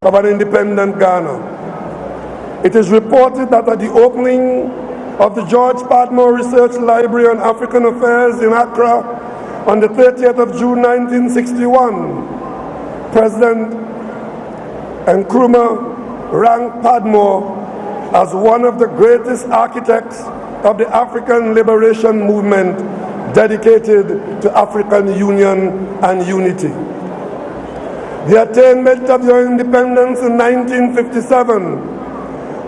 of an independent Ghana. It is reported that at the opening of the George Padmore Research Library on African Affairs in Accra on the 30th of June 1961, President Nkrumah ranked Padmore as one of the greatest architects of the African liberation movement dedicated to African union and unity. The attainment of your independence in 1957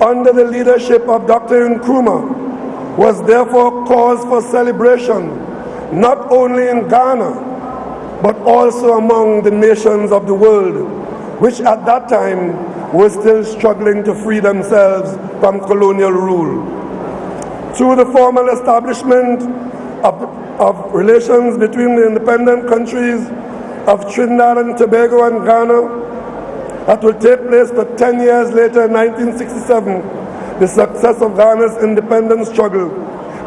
under the leadership of Dr. Nkrumah was therefore cause for celebration, not only in Ghana, but also among the nations of the world, which at that time were still struggling to free themselves from colonial rule. Through the formal establishment of relations between the independent countries of Trinidad and Tobago and Ghana, that will take place for 10 years later in 1967, the success of Ghana's independence struggle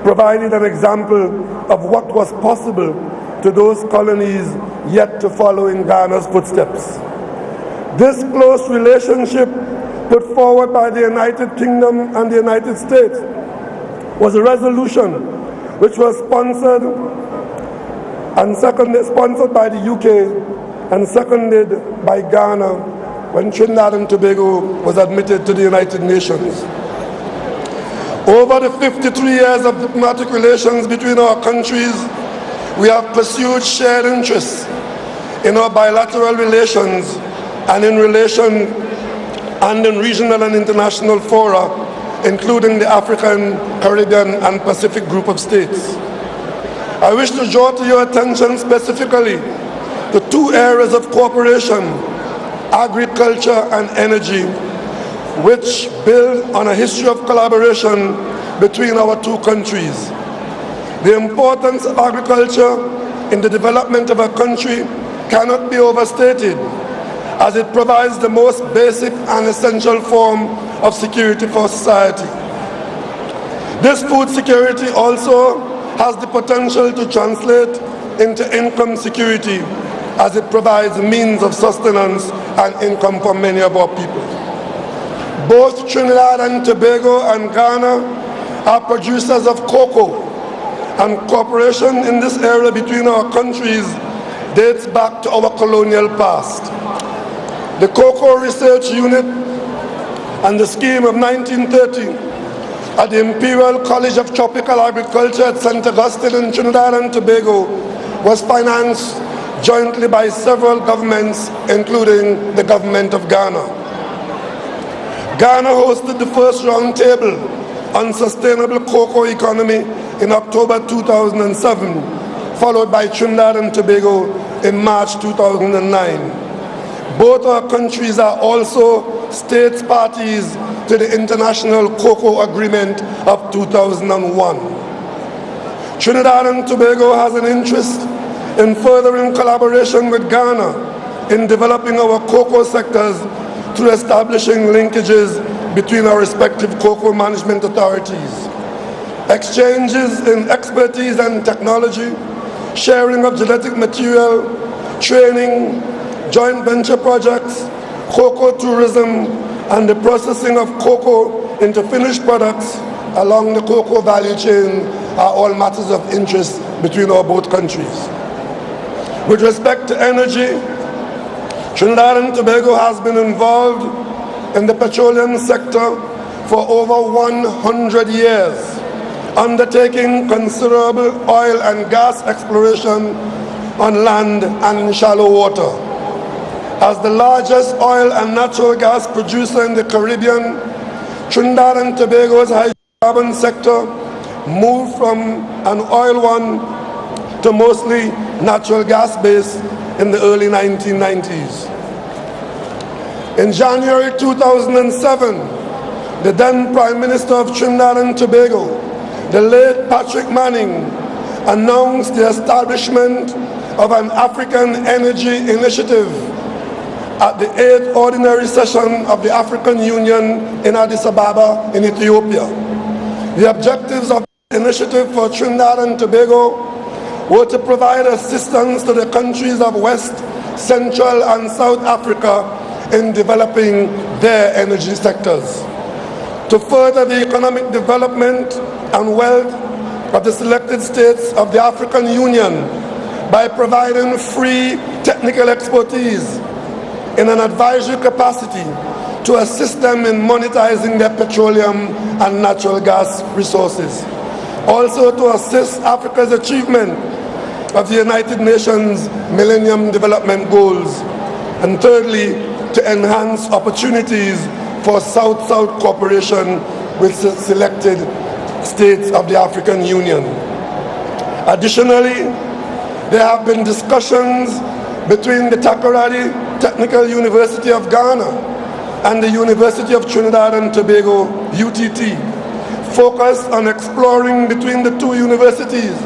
provided an example of what was possible to those colonies yet to follow in Ghana's footsteps. This close relationship put forward by the United Kingdom and the United States was a resolution which was sponsored by the UK and seconded by Ghana when Trinidad and Tobago was admitted to the United Nations. Over the 53 years of diplomatic relations between our countries, we have pursued shared interests in our bilateral relations and in regional and international fora, including the African, Caribbean, and Pacific group of states. I wish to draw to your attention specifically the two areas of cooperation, agriculture and energy, which build on a history of collaboration between our two countries. The importance of agriculture in the development of a country cannot be overstated, as it provides the most basic and essential form of security for society. This food security also has the potential to translate into income security, as it provides means of sustenance and income for many of our people. Both Trinidad and Tobago and Ghana are producers of cocoa, and cooperation in this area between our countries dates back to our colonial past. The Cocoa Research Unit and the scheme of 1930 at the Imperial College of Tropical Agriculture at St. Augustine in Trinidad and Tobago was financed jointly by several governments, including the government of Ghana. Ghana hosted the first roundtable on sustainable cocoa economy in October 2007, followed by Trinidad and Tobago in March 2009. Both our countries are also states parties to the International Cocoa Agreement of 2001. Trinidad and Tobago has an interest in furthering collaboration with Ghana in developing our cocoa sectors through establishing linkages between our respective cocoa management authorities. Exchanges in expertise and technology, sharing of genetic material, training, joint venture projects, cocoa tourism, and the processing of cocoa into finished products along the cocoa value chain are all matters of interest between our both countries. With respect to energy, Trinidad and Tobago has been involved in the petroleum sector for over 100 years, undertaking considerable oil and gas exploration on land and in shallow water. As the largest oil and natural gas producer in the Caribbean, Trinidad and Tobago's hydrocarbon sector moved from an oil one to mostly natural gas based in the early 1990s. In January 2007, the then Prime Minister of Trinidad and Tobago, the late Patrick Manning, announced the establishment of an African Energy Initiative at the 8th Ordinary Session of the African Union in Addis Ababa in Ethiopia. The objectives of the initiative for Trinidad and Tobago were to provide assistance to the countries of West, Central, and South Africa in developing their energy sectors. To further the economic development and wealth of the selected states of the African Union by providing free technical expertise in an advisory capacity to assist them in monetizing their petroleum and natural gas resources. Also to assist Africa's achievement of the United Nations Millennium Development Goals. And thirdly, to enhance opportunities for South-South cooperation with selected states of the African Union. Additionally, there have been discussions between the Takoradi Technical University of Ghana and the University of Trinidad and Tobago, UTT, focused on exploring between the two universities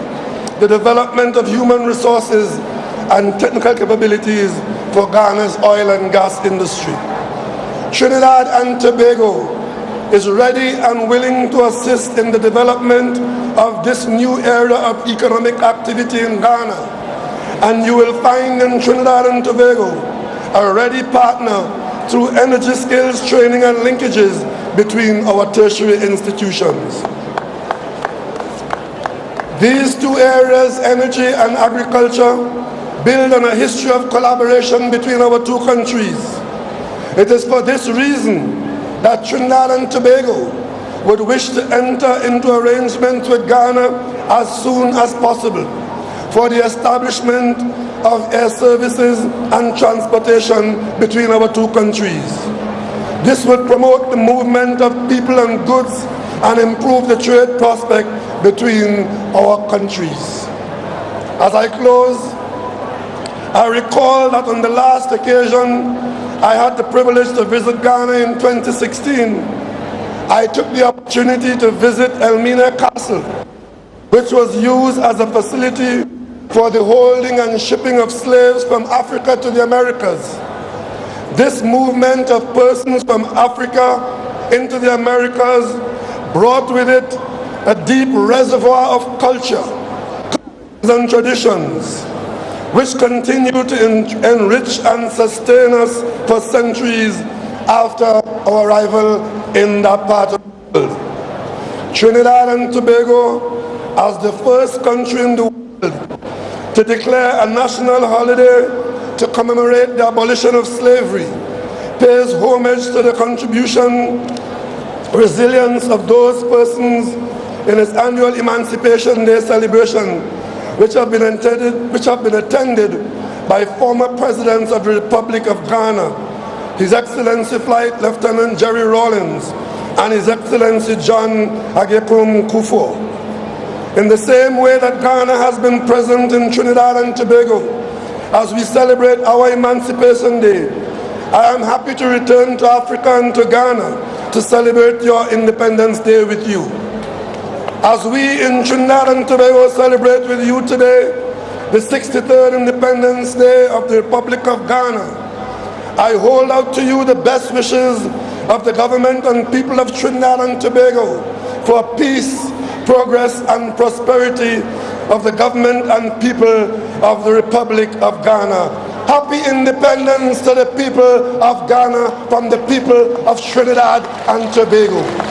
the development of human resources and technical capabilities for Ghana's oil and gas industry. Trinidad and Tobago is ready and willing to assist in the development of this new era of economic activity in Ghana, and you will find in Trinidad and Tobago a ready partner through energy skills training and linkages between our tertiary institutions. These two areas, energy and agriculture, build on a history of collaboration between our two countries. It is for this reason that Trinidad and Tobago would wish to enter into arrangements with Ghana as soon as possible for the establishment of air services and transportation between our two countries. This would promote the movement of people and goods and improve the trade prospect between our countries. As I close, I recall that on the last occasion I had the privilege to visit Ghana in 2016. I took the opportunity to visit Elmina Castle, which was used as a facility for the holding and shipping of slaves from Africa to the Americas. This movement of persons from Africa into the Americas brought with it a deep reservoir of culture and traditions, which continue to enrich and sustain us for centuries after our arrival in that part of the world. Trinidad and Tobago, as the first country in the world to declare a national holiday to commemorate the abolition of slavery, pays homage to the contribution, resilience of those persons in its annual Emancipation Day celebration, which have been attended by former presidents of the Republic of Ghana, His Excellency Flight Lieutenant Jerry Rawlings and His Excellency John Agyekum Kufuor. In the same way that Ghana has been present in Trinidad and Tobago as we celebrate our Emancipation Day, I am happy to return to Africa and to Ghana to celebrate your Independence Day with you. As we in Trinidad and Tobago celebrate with you today the 63rd Independence Day of the Republic of Ghana, I hold out to you the best wishes of the government and people of Trinidad and Tobago for peace, progress and prosperity of the government and people of the Republic of Ghana. Happy independence to the people of Ghana from the people of Trinidad and Tobago.